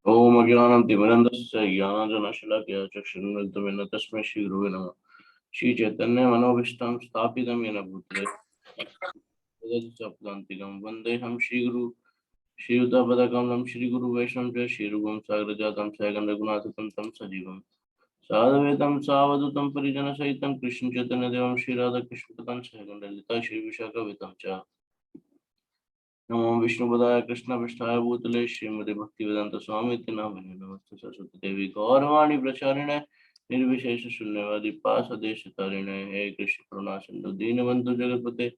ओम अज्ञानं तिमिरन्धस्य ज्ञानाञ्जनशलाकया चक्षुरुन्मिलितं तस्मै श्रीगुरुवे नमः। श्रीचैतन्यमनोभीष्टं स्थापितं येन भूतले तदसत्प्रान्तिकं वन्देऽहं श्रीगुरु श्रीयुतापदकमलं श्रीगुरुवैष्णवं च श्रीरूपं साग्रजातं सागररघुनाथं तं सजीवं साधुवेदं सावधूतं परिजनसहितं कृष्णचैतन्यदेवं श्रीराधाकृष्णपदां सहगणललिता श्रीविशाखावितं च नमो विष्णुपदाय कृष्णपृष्ठाय भूतले श्रीमते भक्तिवेदांत स्वामी नामिने नमस्ते सरस्वती देवी गौरवाणी प्रचारिणे निर्विशेष शून्यवादी पासदेश तारिणे हे कृष्ण करुणा सिंधु दीनबंधु जगतपते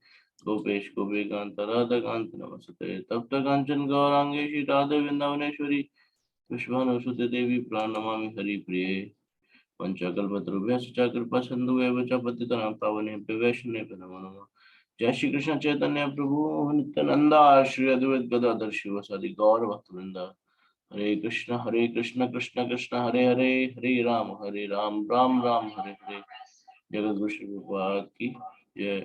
गोपेश गोपिकांत राधा कांत नमस्ते तप्त कांचन गौरांगे श्री राधे वृंदावनेश्वरी विश्वानुसुते देवी प्रणमामि हरि प्रिये पंचकल्पतरुभ्यश्च च कृपा सिंधु एव च पतितनां पावनेभ्यो वैष्णवेभ्यो नमो नमः। जय श्री कृष्ण चैतन्य प्रभु नित्यानंदा श्री अद्वैत गदाधर शिवसादि गौर भक्तवृंदा हरे कृष्ण कृष्ण कृष्ण हरे हरे हरे राम राम राम हरे हरे। जगत गुरु श्री प्रभुपाद की जय।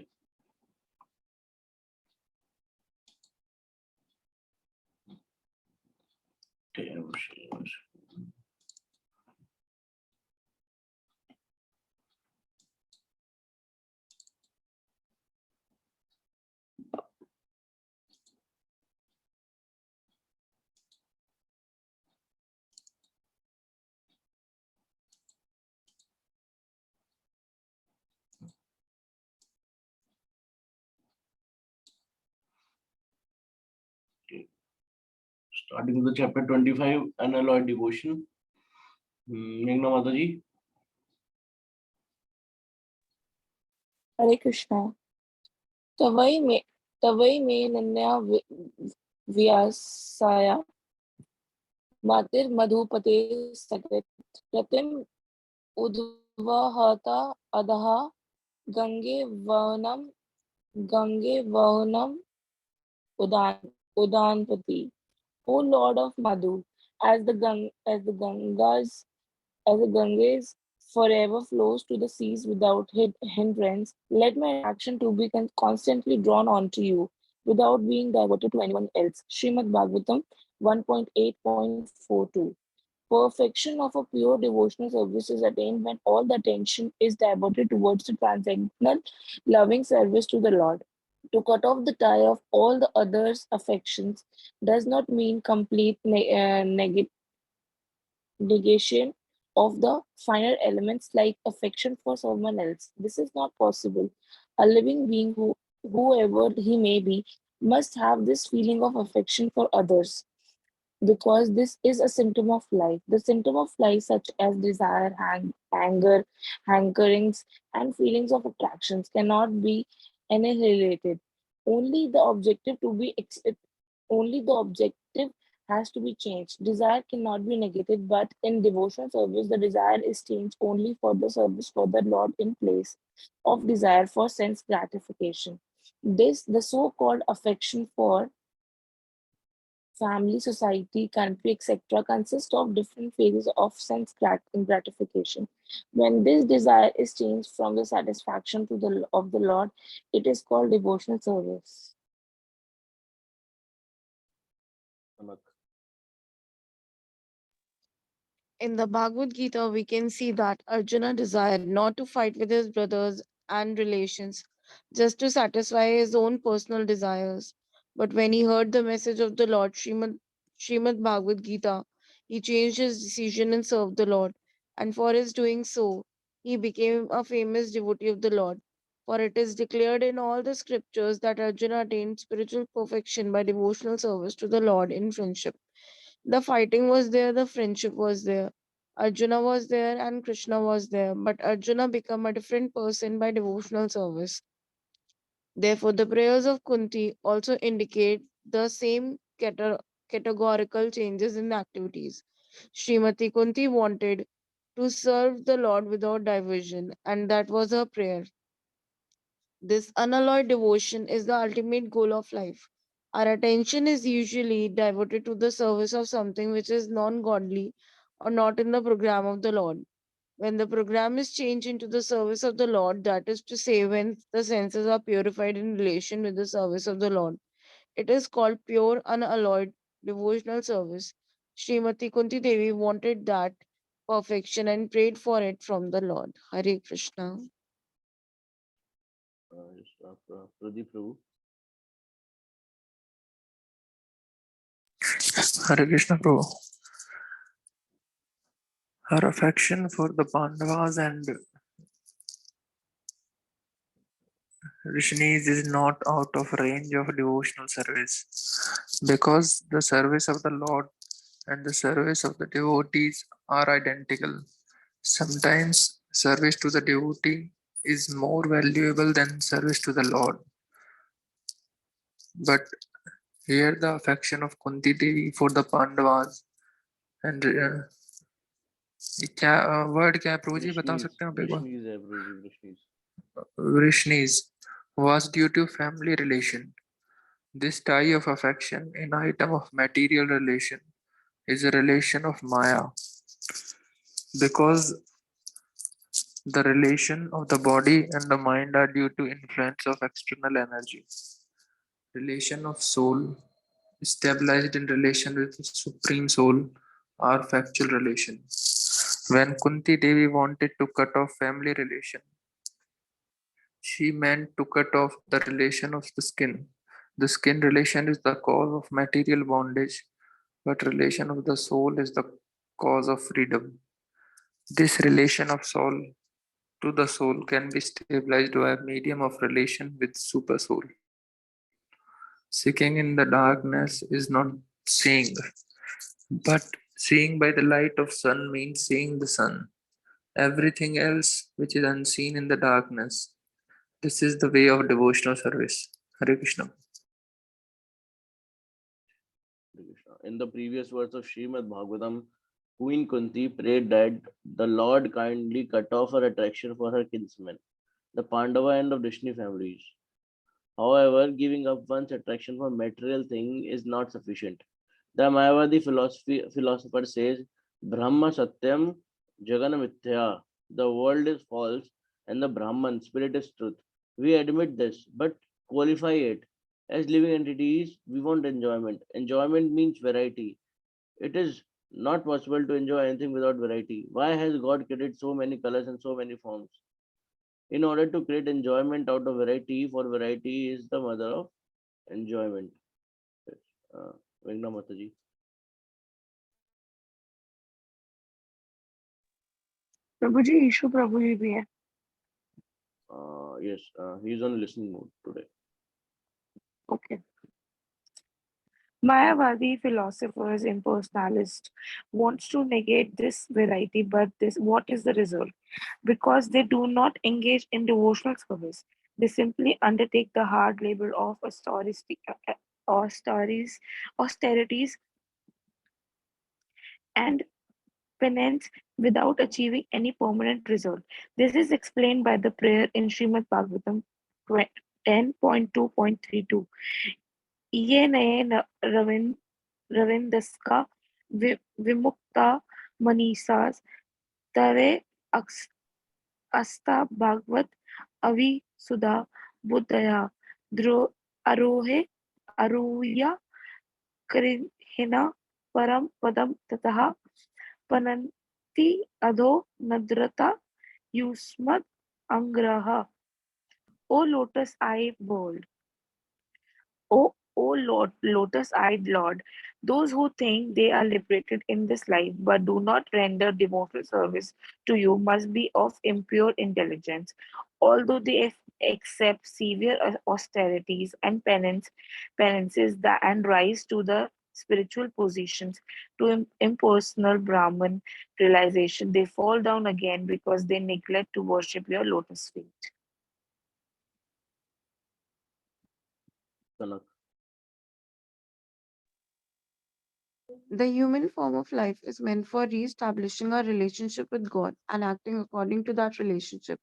Starting with the chapter 25, Unalloyed Devotion. Meghna Mataji. Hare Krishna. Tavai me nanya vyasaya matir madhupate sagat pratim udvahata adaha gange vahanam udanpati. O Lord of Madhu, as the Ganges forever flows to the seas without hindrance, let my action to be constantly drawn onto you without being diverted to anyone else. Srimad Bhagavatam 1.8.42. Perfection of a pure devotional service is attained when all the attention is diverted towards the transcendental loving service to the Lord. To cut off the tie of all the others' affections does not mean complete negation of the finer elements like affection for someone else. This is not possible. A living being, whoever he may be, must have this feeling of affection for others because this is a symptom of life. The symptom of life, such as desire, anger, hankerings, and feelings of attractions, cannot be annihilated. Only the objective to be only the objective has to be changed. Desire cannot be negated, but in devotional service, the desire is changed only for the service for the Lord in place of desire for sense gratification. This, the so-called affection for family, society, country, etc., consist of different phases of sense gratification. When this desire is changed from the satisfaction to the of the Lord, it is called devotional service. In the Bhagavad Gita, we can see that Arjuna desired not to fight with his brothers and relations just to satisfy his own personal desires. But when he heard the message of the Lord, Srimad Bhagavad Gita, he changed his decision and served the Lord. And for his doing so, he became a famous devotee of the Lord. For it is declared in all the scriptures that Arjuna attained spiritual perfection by devotional service to the Lord in friendship. The fighting was there, the friendship was there. Arjuna was there and Krishna was there, but Arjuna became a different person by devotional service. Therefore, the prayers of Kunti also indicate the same categorical changes in the activities. Srimati Kunti wanted to serve the Lord without diversion, and that was her prayer. This unalloyed devotion is the ultimate goal of life. Our attention is usually diverted to the service of something which is non godly or not in the program of the Lord. When the program is changed into the service of the Lord, that is to say, when the senses are purified in relation with the service of the Lord, it is called pure, unalloyed devotional service. Srimati Kunti Devi wanted that perfection and prayed for it from the Lord. Hare Krishna. Yes, Pradeep Prabhu. Hare Krishna Prabhu. Her affection for the Pandavas and Rishnis is not out of range of devotional service, because the service of the Lord and the service of the devotees are identical. Sometimes service to the devotee is more valuable than service to the Lord. But here the affection of Kunti Devi for the Pandavas and क्या word क्या है प्रभु जी बता सकते हैं आप एक बार Vrishnis है प्रभु जी, Vrishnis. Vrishnis was due to family relation. This tie of affection in item of material relation is a relation of Maya, because the relation of the body and the mind are due to influence of external energy. Relation of soul stabilized in relation with the supreme soul are factual relation. When Kunti Devi wanted to cut off family relation, she meant to cut off the relation of the skin. The skin relation is the cause of material bondage, but relation of the soul is the cause of freedom. This relation of soul to the soul can be stabilized by a medium of relation with super soul. Seeking in the darkness is not seeing, but seeing by the light of sun means seeing the sun. Everything else which is unseen in the darkness. This is the way of devotional service. Hare Krishna. Hare Krishna. In the previous verse of Srimad Bhagavatam, Queen Kunti prayed that the Lord kindly cut off her attraction for her kinsmen, the Pandava and of Rishni families. However, giving up one's attraction for material thing is not sufficient. The Mayavadi philosopher says, Brahma Satyam Jagana Mithya. The world is false and the Brahman, spirit is truth. We admit this, but qualify it. As living entities, we want enjoyment. Enjoyment means variety. It is not possible to enjoy anything without variety. Why has God created so many colors and so many forms? In order to create enjoyment out of variety, for variety is the mother of enjoyment. Yes. Vengna Mataji. Prabhu ji issue प्रभु जी भी है Yes, he is on listening mode today. okay Mayavadi philosophers impersonalist wants to negate this variety, but this what is the result? Because they do not engage in devotional service. They simply undertake the hard labor of austerities and penance without achieving any permanent result. This is explained by the prayer in Srimad Bhagavatam 10.2.32. ये नये रविंदस्का विमुक्ता मनीषास तवे अस्ता भागवत अविसुधा बुद्धया आरोहे आरुह्य कृहिना परम पदम ततः पनन्ति अधो नद्रता युष्मद् अंग्रह O lotus-eyed bird, O Lord, lotus-eyed Lord, those who think they are liberated in this life but do not render devotional service to you must be of impure intelligence. Although they accept severe austerities and penances and rise to the spiritual positions to impersonal Brahman realization, they fall down again because they neglect to worship your lotus feet. Kanak. The human form of life is meant for re-establishing our relationship with God and acting according to that relationship.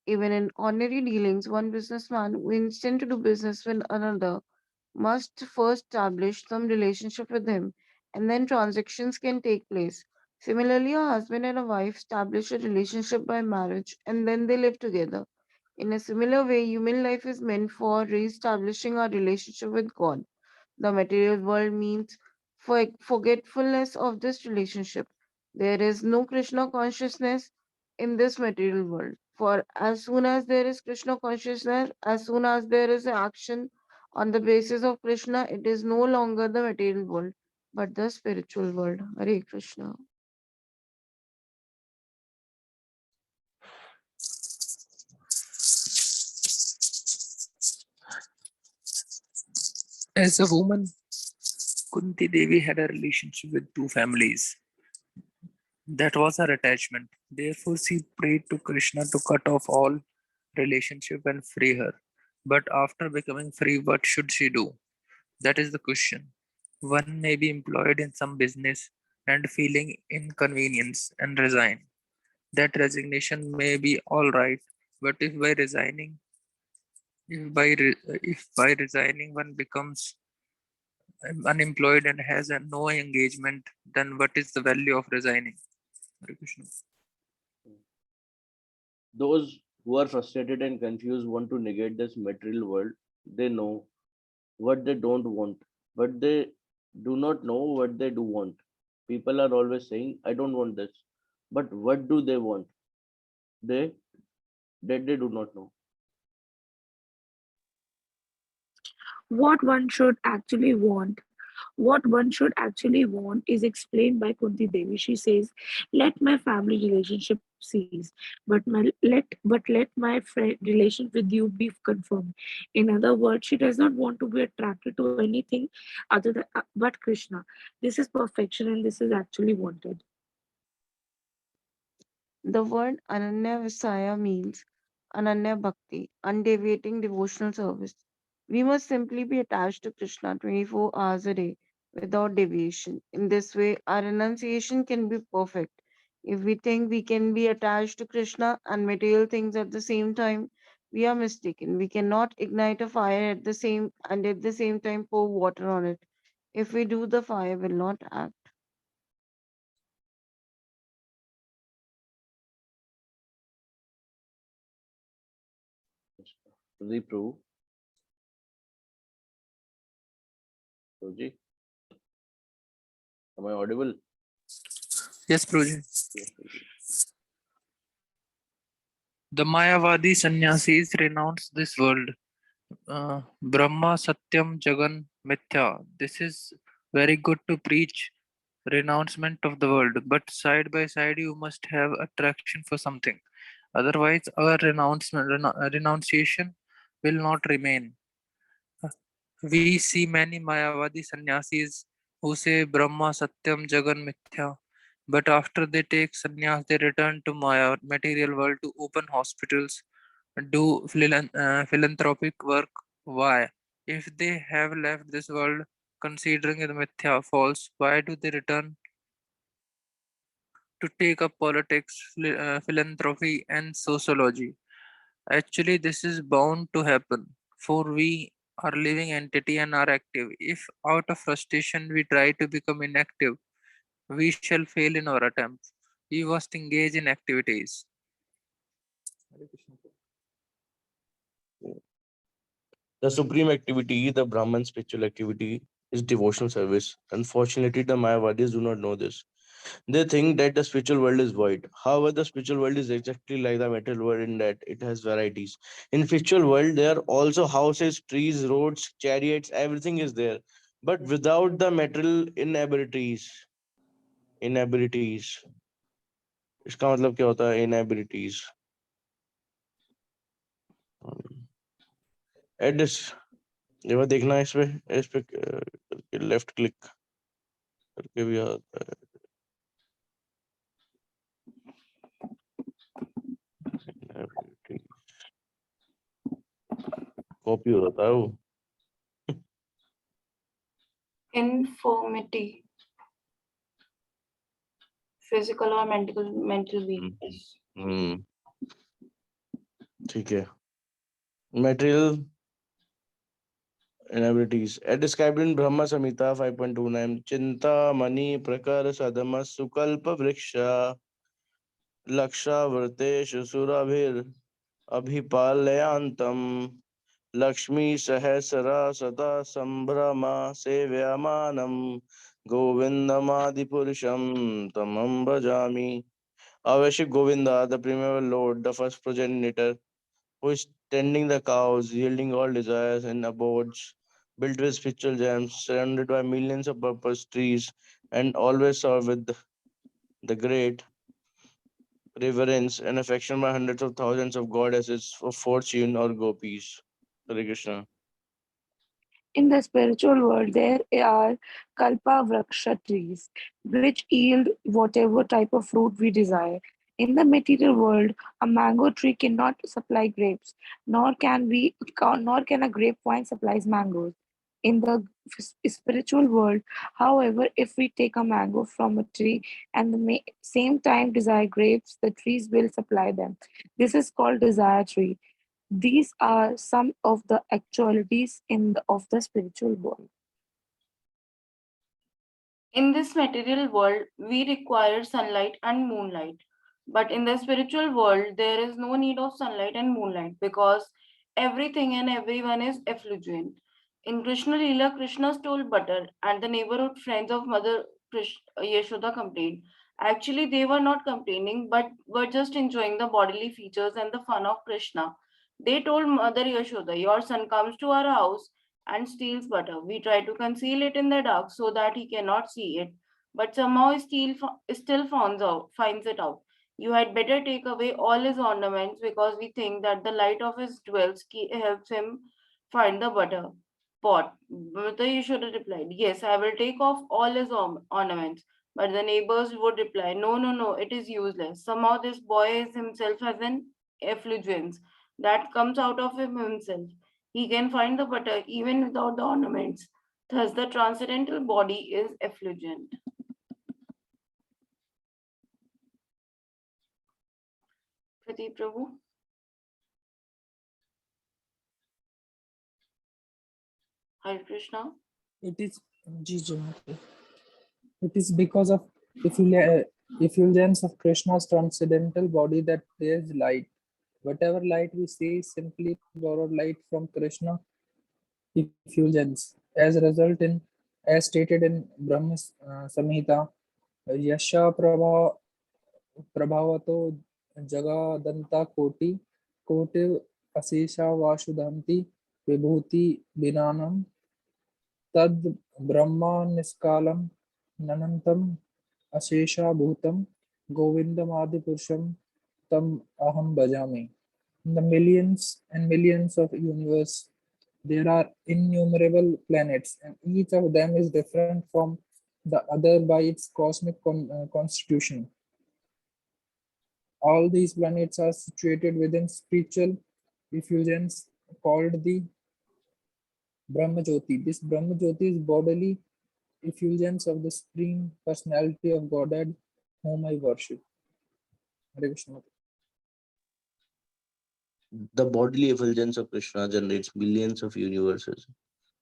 Even in ordinary dealings, one businessman who intends to do business with another must first establish some relationship with him, and then transactions can take place. Similarly, a husband and a wife establish a relationship by marriage, and then they live together. In a similar way, human life is meant for re establishing our relationship with God. The material world means forgetfulness of this relationship. There is no Krishna consciousness in this material world. For as soon as there is Krishna consciousness, as soon as there is action on the basis of Krishna, it is no longer the material world, but the spiritual world. Hare Krishna. As a woman, Kunti Devi had a relationship with two families. That was her attachment. Therefore, she prayed to Krishna to cut off all relationship and free her. But after becoming free, what should she do? That is the question. One may be employed in some business and feeling inconvenience and resign. That resignation may be all right, but if by resigning one becomes unemployed and has no engagement, then what is the value of resigning? Hare Krishna. Those who are frustrated and confused want to negate this material world. They know what they don't want, but they do not know what they do want. People are always saying, I don't want this. But what do they want? They that they do not know. What one should actually want What one should actually want is explained by Kunti Devi. She says, "Let my family relationship cease, but let my friend relation with you be confirmed." In other words, she does not want to be attracted to anything other than but Krishna. This is perfection, and this is actually wanted. The word Ananya Visaya means Ananya Bhakti, undeviating devotional service. We must simply be attached to Krishna 24 hours a day without deviation. In this way, our renunciation can be perfect. If we think we can be attached to Krishna and material things at the same time, we are mistaken. We cannot ignite a fire at the same time pour water on it. If we do, the fire will not act. The proof. Soji, am I audible? Yes, Prabhuji. Yes, Soji. The Mayavadi sannyasis renounce this world. Brahma Satyam Jagan Mithya. This is very good to preach renouncement of the world, but side by side you must have attraction for something. Otherwise, our renunciation will not remain. We see many Mayavadi sannyasis who say Brahma Satyam Jagan Mithya, but after they take sannyas, they return to Maya, material world, to open hospitals, do philanthropic work. Why? If they have left this world considering it mithya, false, why do they return to take up politics, philanthropy, and sociology? Actually, this is bound to happen, for we are living entity and are active. If out of frustration we try to become inactive, we shall fail in our attempt. We must engage in activities. The supreme activity, the Brahman spiritual activity, is devotional service. Unfortunately, the Mayavadis do not know this. They think that the spiritual world is void. However, the spiritual world is exactly like the material world in that it has varieties. In spiritual world, there are also houses, trees, roads, chariots, everything is there. But without the material inabilities. इसका मतलब क्या होता है inabilities? Aedes ये बार देखना इस पे left click करके भी आता है कॉपी हो जाता है वो Infirmity, physical or mental weakness. ठीक है material inabilities as described in Brahma Samhita 5.29 Chinta Mani Prakar Sadama Sukalpa Vriksha Laksha Vrteshu Surabhir Abhipalayantam Lakshmi Sahasra Sada Sambhrama Sevyamanam Govindamadi Purusham Tamam Bhajami. I worship Govinda, the primeval Lord, the first progenitor, who is tending the cows, yielding all desires and abodes, built with spiritual gems, surrounded by millions of purpose trees, and always served with the great reverence and affection by hundreds of thousands of goddesses of fortune or gopis. Hare Krishna. In the spiritual world, there are kalpa vraksha trees, which yield whatever type of fruit we desire. In the material world, a mango tree cannot supply grapes, nor can a grapevine supplies mangoes. In the spiritual world, however, if we take a mango from a tree and the same time desire grapes, the trees will supply them. This is called desire tree. These are some of the actualities of the spiritual world. In this material world, we require sunlight and moonlight. But in the spiritual world, there is no need of sunlight and moonlight because everything and everyone is effulgent. In Krishna Leela, Krishna stole butter, and the neighborhood friends of Mother Yashoda complained. Actually, they were not complaining, but were just enjoying the bodily features and the fun of Krishna. They told Mother Yashoda, "Your son comes to our house and steals butter. We try to conceal it in the dark so that he cannot see it, but somehow he still finds it out. You had better take away all his ornaments because we think that the light of his jewels helps him find the butter pot." Mother Yashoda replied, "Yes, I will take off all his ornaments." But the neighbors would reply, "No, no, no, it is useless. Somehow this boy is himself has an effulgence that comes out of him himself. He can find the butter even without the ornaments. Thus, the transcendental body is effulgent." Pradeep Prabhu. Hare Krishna. It is it is because of effulgence of Krishna's transcendental body that there is light. Whatever light we see is simply borrowed light from Krishna effulgence. As a result, as stated in Brahma Samhita, Yasha Prabhavato Jagadanta Koti Asesha Vasudhanti Vibhuti Binanam Tad Brahma Niskalam Nanantam Ashesha Bhutam Govindam Adi Purusham Tam Aham Bhajami. In the millions and millions of universe, there are innumerable planets, and each of them is different from the other by its cosmic constitution. All these planets are situated within spiritual effulgence called the Brahmajyoti. This Brahmajyoti is bodily effulgence of the Supreme Personality of Godhead, whom I worship. Hare Krishna. The bodily effulgence of Krishna generates billions of universes.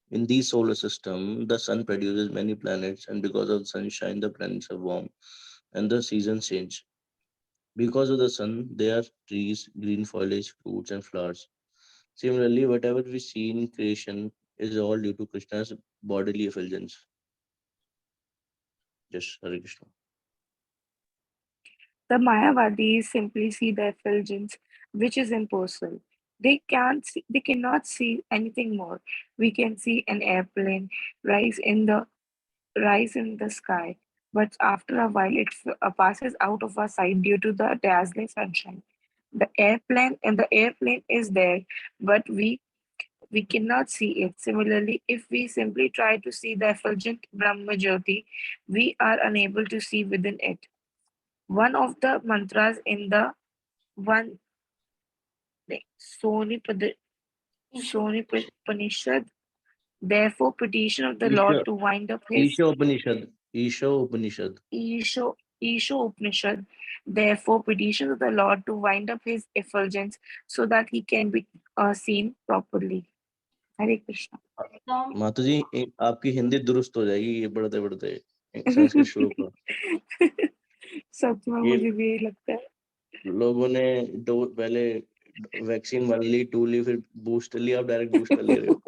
In the solar system, the sun produces many planets, and because of the sunshine, the planets are warm and the seasons change. Because of the sun, there are trees, green foliage, fruits, and flowers. Similarly, whatever we see in creation is all due to Krishna's bodily effulgence. Yes, Hare Krishna. The Mayavadis simply see the effulgence, which is impersonal. They cannot see anything more. We can see an airplane rise in the rise in the sky, but after a while it passes out of our sight due to the dazzling sunshine. The airplane is there, but we cannot see it. Similarly, if we simply try to see the effulgent Brahma Jyoti, we are unable to see within it. One of the mantras in the one Soni therefore petition of the Isha, Lord to wind up his Isha Upanishad. Isha Upanishad. Isho Upanishad, therefore petition of the Lord to wind up his effulgence so that he can be seen properly. Hare Krishna. माता जी आपकी हिंदी दुरुस्त हो जाएगी ये बढ़ते बढ़ते संस्कृत श्लोक का। सच में ये मुझे भी यही लगता है। लोगों ने पहले वैक्सीन वाली ली, 2 ली, फिर बूस्टर लिया, आप डायरेक्ट बूस्टर ले रहे हो।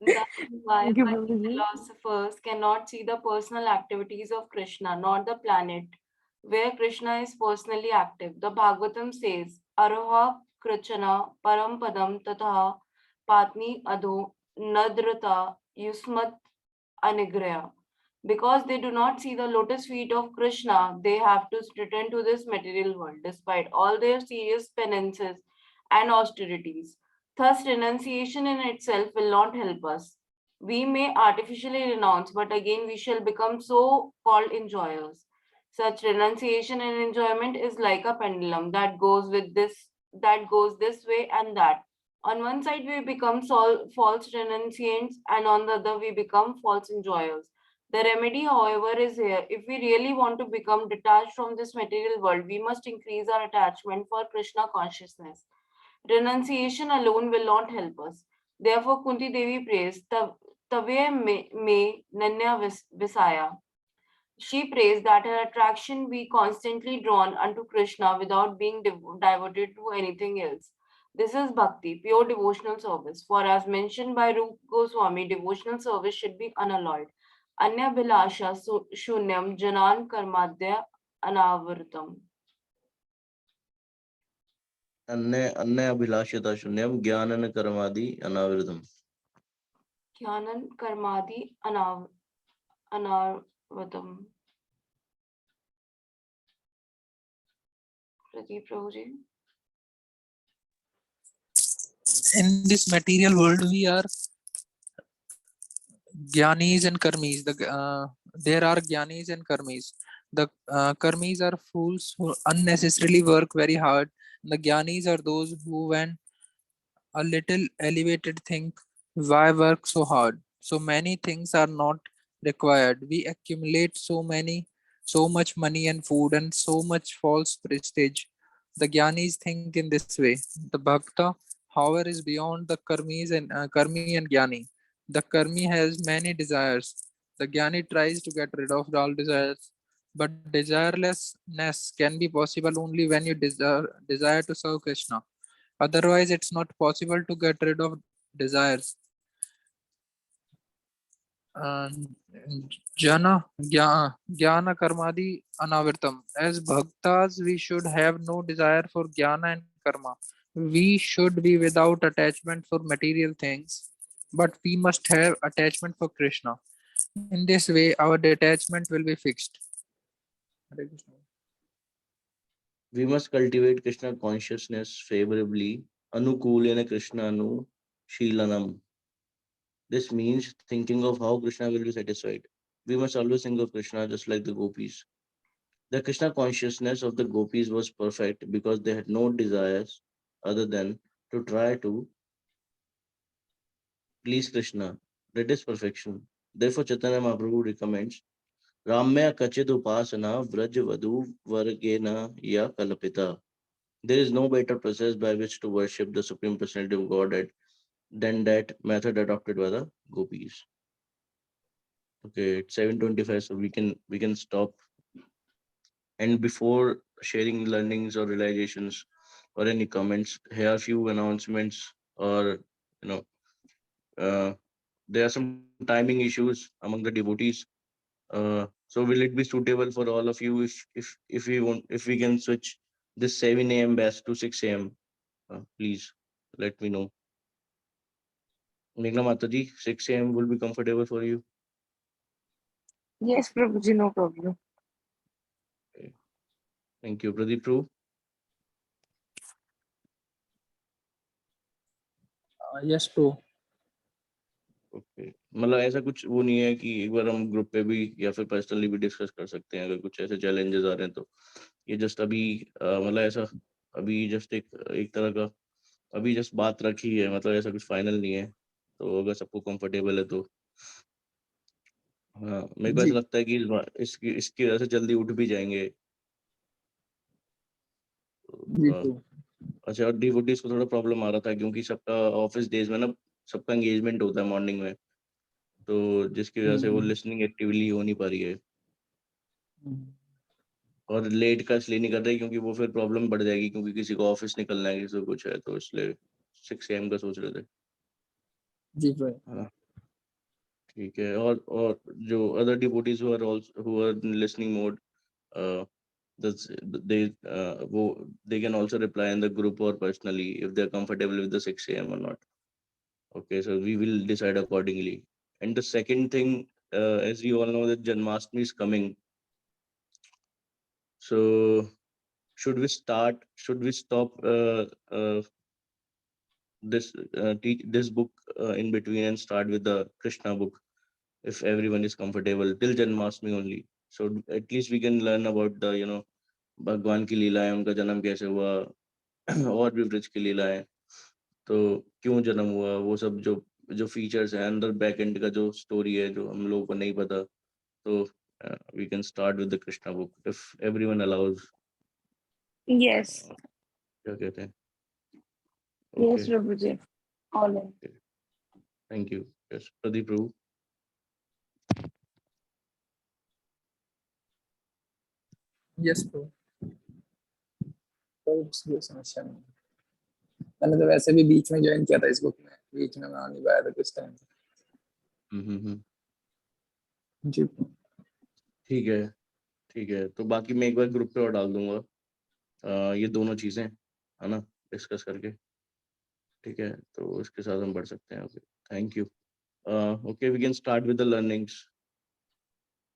That is why Thank you, many Prabhuji. philosophers cannot see the personal activities of Krishna, not the planet where Krishna is personally active. The Bhagavatam says, Aroha Krachana Param Padam Tatha Patni Adho Nadrata Yusmat Anigraya. Because they do not see the lotus feet of Krishna, they have to return to this material world despite all their serious penances and austerities. Thus, renunciation in itself will not help us. We may artificially renounce, but again we shall become so called enjoyers. Such renunciation and enjoyment is like a pendulum that goes this way and that. On one side, we become false renunciants, and on the other, we become false enjoyers. The remedy, however, is here. If we really want to become detached from this material world, we must increase our attachment for Krishna consciousness. Renunciation alone will not help us. Therefore, Kunti Devi prays, Tave me Nanya Visaya. She prays that her attraction be constantly drawn unto Krishna without being diverted to anything else. This is bhakti, pure devotional service. For as mentioned by Rupa Goswami, devotional service should be unalloyed. Anya Bilasha Shunyam Janan Karmadya Anavritam. अन्य अभिलाषिता शून्यम ज्ञानन कर्मादि अनावृतम। Jnanan Karmadi Anavritam. Pradeep Prabhuji. In this material world, we are Gyanis and Karmis. There are Gyanis and Karmis. The Karmis are fools who unnecessarily work very hard. The Gyanis are those who, when a little elevated, think, why work so hard? So many things are not required. We accumulate so much money and food and so much false prestige. The Gyanis think in this way. The Bhakta, however, is beyond the Karmi and Gyani. The Karmi has many desires. The Gyani tries to get rid of all desires. But desirelessness can be possible only when you desire to serve Krishna. Otherwise, it's not possible to get rid of desires. Jnana karmadi anavirtam. As bhaktas, we should have no desire for jnana and karma. We should be without attachment for material things, but we must have attachment for Krishna. In this way, our detachment will be fixed. Hare Krishna. We must cultivate Krishna consciousness favorably. Anukulena Krishna anu Shilanam. This means thinking of how Krishna will be satisfied. We must always think of Krishna just like the gopis. The Krishna consciousness of the gopis was perfect because they had no desires other than to try to please Krishna. That is perfection. Therefore, Chaitanya Mahaprabhu recommends Ramya Kachid Upasana Vraj Vadu Vargena Ya Kalapita. There is no better process by which to worship the Supreme Personality of Godhead than that method adopted by the gopis. Okay, it's 7:25, so we can stop. And before sharing learnings or realizations or any comments, here are a few announcements or you know there are some timing issues among the devotees. So will it be suitable for all of you if we can switch this 7 a.m. batch to 6 a.m. Please let me know. Meghna Mataji, 6 a.m. will be comfortable for you. Yes, Prabhuji, no problem. Okay. Thank you. Pradeep Prabhu. Yes, bro. Okay, मतलब ऐसा कुछ वो नहीं है कि एक बार हम group पे भी या फिर पर्सनली भी डिस्कस कर सकते हैं अगर कुछ ऐसे चैलेंजेस आ रहे हैं तो ये जस्ट अभी मतलब ऐसा अभी जस्ट एक तरह का अभी जस्ट बात रखी है, मतलब ऐसा कुछ फाइनल नहीं है, तो अगर सबको कंफर्टेबल है तो हाँ, मेरे को ऐसा लगता है कि इसकी वजह से जल्दी उठ भी जाएंगे। अच्छा, और डिवोटीज को थोड़ा प्रॉब्लम आ रहा था क्योंकि सबका ऑफिस डेज में ना सबका एंगेजमेंट होता है मॉर्निंग में, तो जिसकी वजह से वो लिसनिंग एक्टिवली हो नहीं पा रही है। और लेट का इसलिए नहीं कर रहे क्योंकि वो फिर प्रॉब्लम बढ़ जाएगी, क्योंकि किसी को ऑफिस निकलना है, किसी को कुछ है, तो इसलिए 6 AM का सोच रहे थे। जी ब्रो। हाँ ठीक है। और जो other devotees who are also who are in listening mode, they can also reply in the group or personally if they are comfortable with the 6 AM or not. Okay, so we will decide accordingly. And the second thing, as you all know, that Janmashtami is coming. So should we stop this book in between and start with the Krishna book if everyone is comfortable till Janmashtami only? So at least we can learn about the भगवान की लीलाएं, उनका जन्म कैसे हुआ, और भी ब्रज की लीलाएं, तो क्यों जन्म हुआ, वो सब जो फीचर्स है अंदर बैक एंड का जो स्टोरी है जो हम लोगों को नहीं पता, तो we can start with the Krishna book if everyone allows. Yes, क्या कहते हैं? yes, Prabhuji. All in. Thank you. Yes Pradeep Prabhu. Yes bro, कोई समस्या नहीं। मैंने तो वैसे भी बीच में ज्वाइन किया था इस बुक में, बीच में मैं आ नहीं पाया था कुछ टाइम। जी ठीक है, तो बाकी मैं एक बार ग्रुप पे और डाल दूंगा ये दोनों चीजें, है ना, डिस्कस करके। ठीक है, तो इसके साथ हम बढ़ सकते हैं। Okay, thank you. Okay, we can start with the learnings.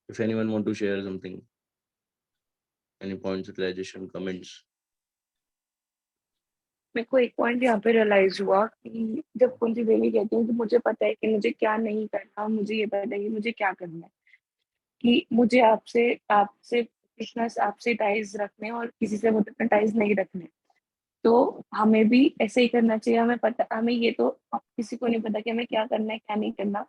If anyone want to share something, any points, realization, comments. मेरे को एक पॉइंट यहाँ पे रियलाइज हुआ कि जब कुंती देवी कहती है कि मुझे पता है कि मुझे क्या नहीं करना, मुझे ये पता है कि मुझे क्या करना है, कि मुझे आपसे आपसे कृष्णा से आपसे टाइज रखने और किसी से मुझे टाइज नहीं रखने, तो हमें भी ऐसे ही करना चाहिए। हमें पता, हमें ये तो किसी को नहीं पता कि हमें क्या करना है क्या नहीं करना,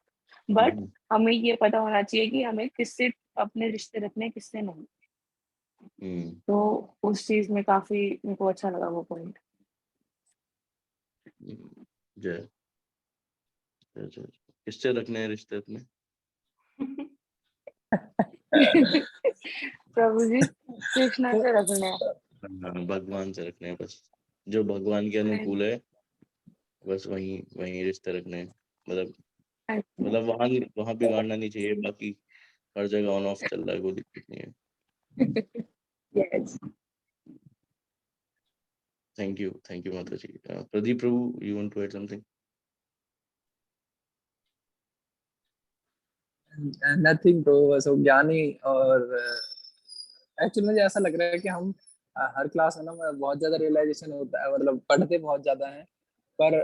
बट हमें ये पता होना चाहिए कि हमें किससे अपने रिश्ते रखने हैं, किससे नहीं। तो उस चीज में काफी मेरे को अच्छा लगा वो पॉइंट। जय किससे रखने हैं रिश्ते अपने? प्रभु जी कृष्णा से रखने हैं, भगवान से रखने हैं, बस जो भगवान के अनुकूल है बस वही रिश्ते रखने हैं। मतलब वहां बिगाड़ना नहीं चाहिए, बाकी हर जगह ऑन ऑफ चल रहा है, कोई दिक्कत नहीं है। yes. थैंक यू माता जी। Pradeep Prabhu, you want to add something? Nothing bro, बस वो ज्ञानी। और एक्चुअली मुझे ऐसा लग रहा है कि हम हर क्लास में ना बहुत ज्यादा रियलाइजेशन होता है, मतलब पढ़ते बहुत ज्यादा है, पर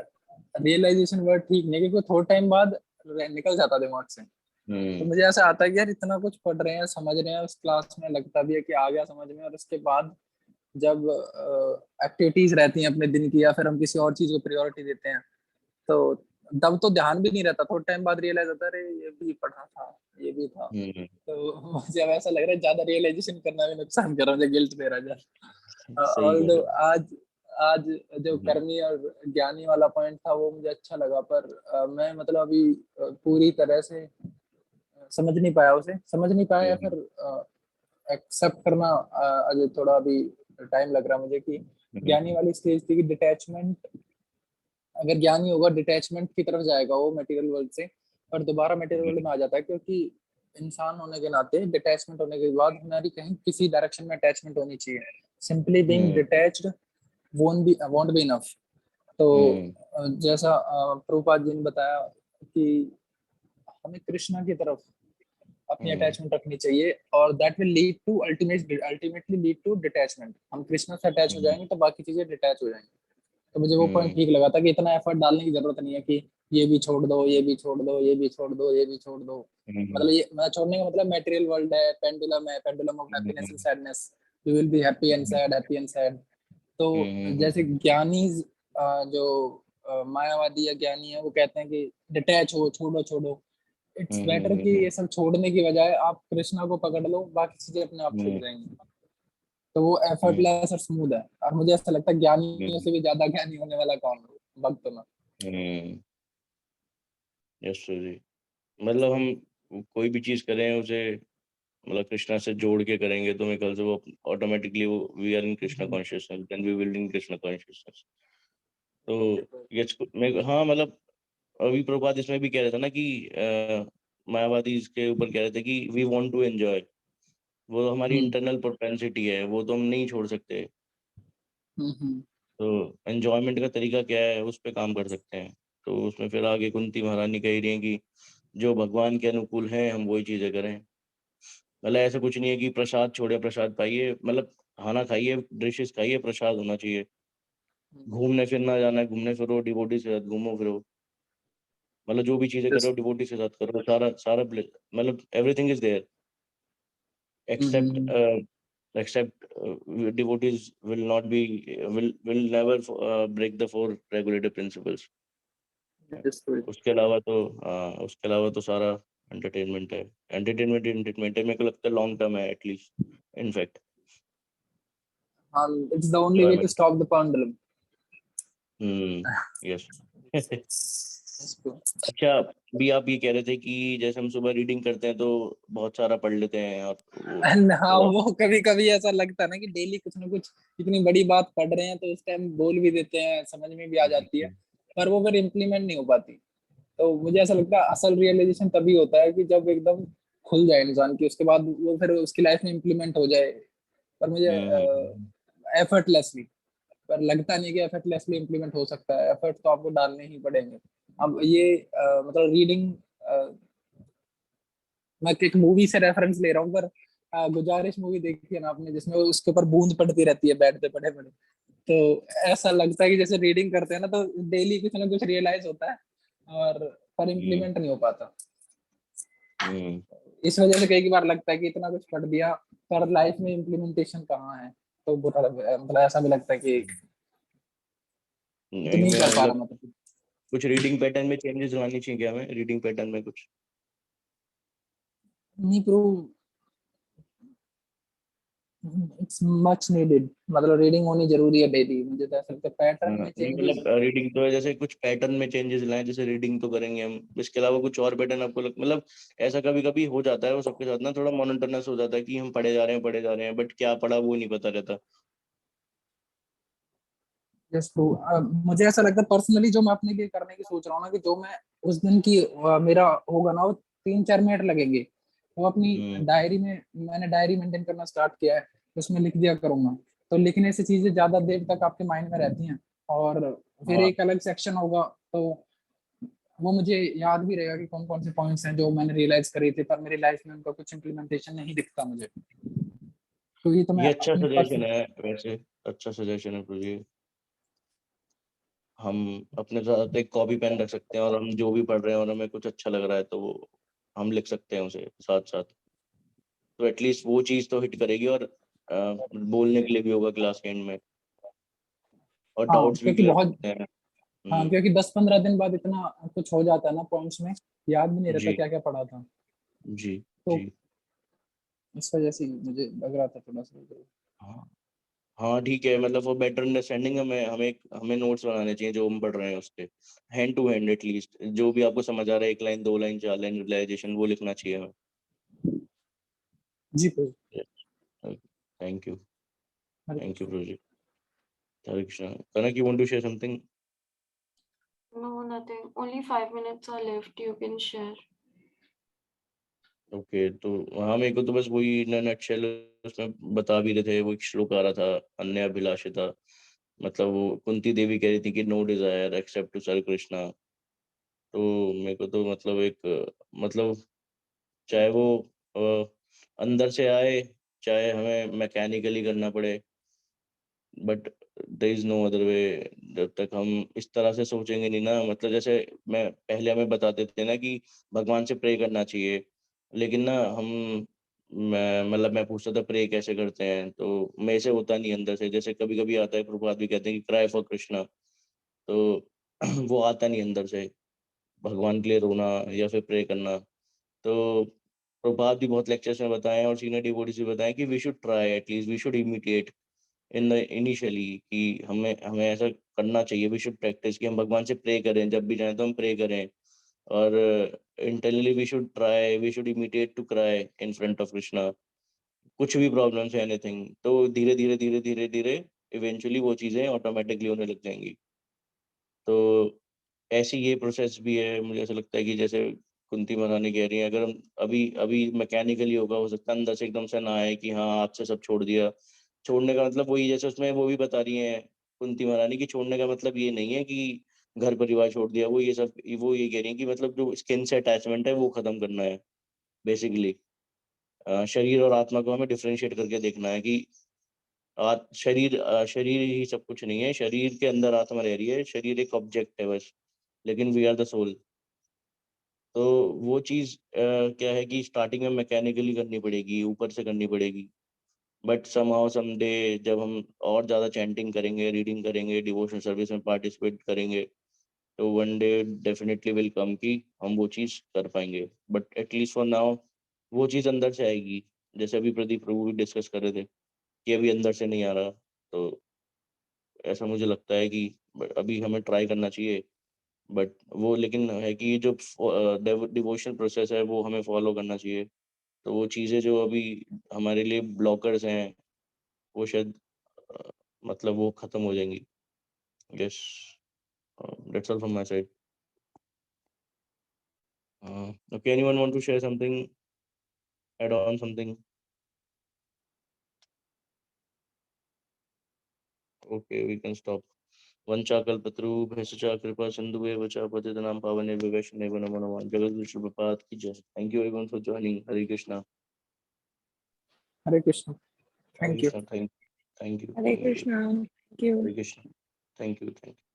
रियलाइजेशन वर्ड ठीक नहीं, क्योंकि थोड़ा टाइम बाद निकल जाता दिमाग से। तो मुझे ऐसा आता है कि यार इतना कुछ पढ़ रहे हैं, समझ रहे हैं, उस क्लास में लगता भी है कि आ गया समझ में, और उसके बाद जब एक्टिविटीज रहती हैं अपने दिन की, या फिर हम किसी और चीज को प्रायोरिटी देते हैं, तो तब तो ध्यान भी नहीं रहता, थोड़ा टाइम बाद रियलाइज होता है अरे ये भी पढ़ा था, ये भी था। तो मुझे अब ऐसा लग रहा है ज्यादा रियलाइजेशन करना भी नुकसान कर रहा है, मुझे गिल्ट दे रहा है। ऑल्दो आज जो कर्मी और ज्ञानी वाला पॉइंट था वो मुझे अच्छा लगा, पर मैं मतलब अभी पूरी तरह से समझ नहीं पाया या फिर एक्सेप्ट करना अजय थोड़ा अभी टाइम लग रहा मुझे, कि ज्ञानी वाली स्टेज थी कि डिटैचमेंट, अगर ज्ञानी होगा डिटैचमेंट की तरफ जाएगा वो मटेरियल वर्ल्ड से, और दोबारा मटेरियल वर्ल्ड में आ जाता है, क्योंकि इंसान होने के नाते डिटैचमेंट होने के बाद हमारी कहीं किसी डायरेक्शन में अटैचमेंट होनी चाहिए। Simply being detached won't be enough. तो जैसा प्रभुपाद जी ने बताया कि हमें कृष्णा की तरफ अपनी अटैचमेंट रखनी चाहिए, और that will lead to ultimately lead to detachment. हम कृष्णा से अटैच हो जाएंगे तो बाकी चीजें डिटैच हो जाएंगी। तो मुझे वो पॉइंट ठीक लगा था कि इतना एफर्ट डालने की जरूरत नहीं है कि ये भी छोड़ दो, ये भी छोड़ दो, ये भी छोड़ दो, ये भी छोड़ दो। मतलब ये मैं छोड़ने का मतलब मटेरियल वर्ल्ड है, pendulum of happiness and sadness, you will be happy and sad. तो जैसे ज्ञानी जो मायावादी या ज्ञानी है वो कहते हैं कि डिटैच हो, छोड़ो। इट्स बेटर कि ये सब छोड़ने की बजाय आप कृष्णा को पकड़ लो, बाकी चीजें अपने आप छूट जाएंगी। तो वो एफर्टलेस और स्मूथ है, और मुझे ऐसा लगता है ज्ञानियों से भी ज्यादा ज्ञानी होने वाला कौन है भक्त में। यस जी, मतलब हम कोई भी चीज करें उसे मतलब कृष्णा से जोड़ के करेंगे तो मेरे ख्याल से वो ऑटोमेटिकली वो we are in Krishna consciousness, then we will in Krishna consciousness. तो ये हाँ मतलब अभी प्रभुपाद इसमें भी कह रहे थे ना कि मायावादी इसके ऊपर कह रहे थे कि वी वांट टू एंजॉय, वो हमारी इंटरनल प्रोपेंसिटी है, वो तो हम नहीं छोड़ सकते। तो एंजॉयमेंट का तरीका क्या है, उस पे काम कर सकते हैं। तो उसमें फिर आगे कुंती महारानी कह रही हैं कि जो भगवान के अनुकूल है हम वही चीजें करें। मतलब ऐसा कुछ नहीं है कि प्रसाद छोड़े प्रसाद पाइए, मतलब खाना खाइए, डिशेस खाइए, प्रसाद होना चाहिए। घूमने फिरना जाना है, घूमने फिरो, डिवोटी के साथ घूमो फिरो, मतलब जो भी चीजें कर रहे हो डिवोटी के साथ करो, सारा सारा मतलब everything is there except devotees will not be will never break the four regulative principles. उसके अलावा तो उसके अलावा तो सारा एंटरटेनमेंट है, एंटरटेनमेंट है, मेरे को लगता है लॉन्ग टर्म है at least, in fact It's the only way to stop the pendulum. Yes. अच्छा, अभी आप ये कह रहे थे कि जैसे हम सुबह रीडिंग करते हैं तो बहुत सारा पढ़ लेते हैं और हाँ, वो कभी कभी ऐसा लगता है ना कि डेली कुछ ना कुछ इतनी बड़ी बात पढ़ रहे हैं, तो उस टाइम बोल भी देते हैं, समझ में भी आ जाती है, पर वो फिर इम्प्लीमेंट नहीं हो पाती। तो मुझे ऐसा लगता है असल रियलाइजेशन तभी होता है कि जब एकदम खुल जाए इंसान की, उसके बाद वो फिर उसकी लाइफ में इम्प्लीमेंट हो जाए। पर मुझे एफर्टलेसली, पर लगता नहीं कि एफर्टलेसली इम्प्लीमेंट हो सकता है। एफर्ट तो आपको डालने ही पड़ेंगे। अब ये मतलब रीडिंग, मैं एक मूवी से रेफरेंस ले रहा हूँ, पर गुजारिश मूवी देखी है ना आपने, जिसमें उसके ऊपर बूंद पड़ती रहती है बेड पे पड़े पड़े। तो ऐसा लगता है कि जैसे रीडिंग करते हैं ना, तो डेली कुछ ना कुछ रियलाइज होता है, और पर इम्प्लीमेंट नहीं हो पाता। इस वजह से कई बार लगता है कि इतना कुछ पढ़ दिया, पर लाइफ में इम्प्लीमेंटेशन कहाँ है। तो बुरा मतलब ऐसा भी लगता है कि तो नहीं कर पा रहा मैं। कुछ रीडिंग पैटर्न में चेंजेस लानी चाहिए क्या हमें, रीडिंग पैटर्न में कुछ नहीं प्रो, इट्स मच नीडेड, मतलब रीडिंग होनी जरूरी है डेली। मुझे तो ऐसा लगता है पैटर्न में नहीं चेंजेस। मतलब रीडिंग तो है, जैसे कुछ पैटर्न में चेंजेस लाएं, जैसे रीडिंग तो करेंगे हम, इसके अलावा कुछ और पैटर्न आपको मतलब ऐसा कभी कभी हो जाता है वो सबके साथ ना, थोड़ा मोनोटोनस हो जाता है कि हम पढ़े जा रहे हैं बट क्या पढ़ा वो नहीं पता रहता। यस ब्रो, मुझे ऐसा लगता है पर्सनली, जो मैं अपने लिए करने की सोच रहा हूँ ना, कि जो मैं उस दिन की मेरा होगा ना, वो 3-4 मिनट लगेंगे, वो अपनी डायरी में, मैंने डायरी मेंटेन करना स्टार्ट किया है, उसमें लिख दिया करूंगा। तो लिखने से चीजें ज्यादा देर तक आपके माइंड में रहती हैं, और फिर हाँ एक अलग सेक्शन होगा, तो वो मुझे याद भी रहेगा कि कौन कौन से पॉइंट्स हैं जो मैंने रियलाइज करे थे, पर मेरी लाइफ में उनका कुछ इम्प्लीमेंटेशन नहीं दिखता मुझे। तो ये तो मैं ये अच्छा अपनी सजेशन पर्सनल। है वैसे, अच्छा सजेशन है जी। हम अपने साथ एक कॉपी पेन रख सकते हैं और हम जो भी पढ़ रहे हैं और हमें कुछ अच्छा लग रहा है तो वो हम लिख सकते हैं उसे साथ साथ, तो एटलीस्ट वो चीज तो हिट करेगी और बोलने के लिए भी होगा क्लास के एंड में, और हाँ डाउट्स भी क्योंकि क्लियर बहुत, होते हैं। हाँ क्योंकि 10-15 दिन बाद इतना कुछ हो जाता है ना पॉइंट्स में, याद भी नहीं रहता जी क्या क्या पढ़ा था। जी तो जी। इस वजह से मुझे लग रहा था थोड़ा सा। हाँ हाँ ठीक है, मतलब वो बेटर अंडरस्टैंडिंग हमें हमें हमें नोट्स बनाने चाहिए जो हम पढ़ रहे हैं उसके, हैंड टू हैंड एटलीस्ट, जो भी आपको समझ आ रहा है, 1 लाइन 2 लाइन 4 लाइन रियलाइजेशन वो लिखना चाहिए हमें। जी प्रो। Thank you, Hare thank you Krishna. प्रोजी। Hare Krishna. Kanak, you want to share something? No, nothing. Only 5 minutes are left. You can share. Okay तो हाँ, मेरे को तो बस वही इन नटशेल उसमें बता भी रहे थे, वो एक श्लोक आ रहा था, अन्य अभिलाषिता, मतलब वो कुंती देवी कह रही थी कि no desire except to serve Krishna. तो मेरे को तो मतलब एक मतलब चाहे वो अंदर से आए, चाहे हमें मैकेनिकली करना पड़े, but there is no other way. जब तक हम इस तरह से सोचेंगे नहीं ना, मतलब जैसे मैं पहले हमें बताते थे ना कि भगवान से प्रे करना चाहिए, लेकिन ना हम मैं पूछता था प्रे कैसे करते हैं, तो मेरे से होता नहीं अंदर से, जैसे कभी कभी आता है, प्रभुपाद भी कहते हैं कि क्राई फॉर कृष्णा, तो वो आता नहीं अंदर से, भगवान के लिए रोना या फिर प्रे करना। तो प्रभुपाद भी बहुत लेक्चर्स में बताएं और सीनियर डिवोटीज भी बताएं कि we should try, at least we should imitate in the initially, कि हमें हमें ऐसा करना चाहिए, वी शुड प्रैक्टिस कि हम भगवान से प्रे करें, जब भी जाएं तो हम प्रे करें, और internally we should imitate to cry in front of Krishna, कुछ भी प्रॉब्लम्स है एनीथिंग, तो धीरे धीरे धीरे धीरे धीरे इवेंचुअली वो चीज़ें ऑटोमेटिकली होने लग जाएंगी। तो ऐसी ये प्रोसेस भी है, मुझे ऐसा लगता है कि जैसे कुंती महारानी कह रही है, अगर हम अभी अभी मैकेनिकली होगा, हो सकता है अंदर से एकदम से ना आए कि हाँ आपसे सब छोड़ दिया। छोड़ने का मतलब वही, जैसे उसमें वो भी बता रही है कुंती महारानी की, छोड़ने का मतलब ये नहीं है कि घर परिवार छोड़ दिया, वो ये सब वो ये कह रही है कि मतलब जो स्किन से अटैचमेंट है वो खत्म करना है बेसिकली। शरीर और आत्मा को हमें डिफरेंशिएट करके देखना है कि शरीर ही सब कुछ नहीं है, शरीर के अंदर आत्मा रह रही है, शरीर एक ऑब्जेक्ट है बस, लेकिन वी आर द सोल। तो वो चीज़ क्या है कि स्टार्टिंग में मैकेनिकली करनी पड़ेगी, ऊपर से करनी पड़ेगी, बट समहाउ समडे जब हम और ज़्यादा चैंटिंग करेंगे, रीडिंग करेंगे, डिवोशनल सर्विस में पार्टिसिपेट करेंगे, तो one day definitely will come कि हम वो चीज़ कर पाएंगे। बट एटलीस्ट फॉर नाउ वो चीज़ अंदर से आएगी, जैसे अभी प्रदीप प्रभु भी डिस्कस कर रहे थे कि अभी अंदर से नहीं आ रहा। तो ऐसा मुझे लगता है कि अभी हमें ट्राई करना चाहिए, बट वो लेकिन है कि ये जो डिवोशन प्रोसेस है वो हमें फॉलो करना चाहिए। तो वो चीज़ें जो अभी हमारे लिए ब्लॉकर्स हैं वो शायद मतलब वो खत्म हो जाएंगी। Yes, that's all from my side. Okay, anyone want to share something, add on something? Okay, we can stop. वंचाकल्पतरुभ्यश्च कृपा सिन्धुभ्येव च पतितनां पावनेभ्यो वैष्णवेभ्यो नमो नमः। जगद्गुरु श्री प्रभुपाद की जय। Thank you everyone for joining. Hare Krishna. Hare Krishna, Hare thank you. Krishna. Thank you, Hare thank you. Krishna. Thank you. Hare Krishna. Thank you, thank you.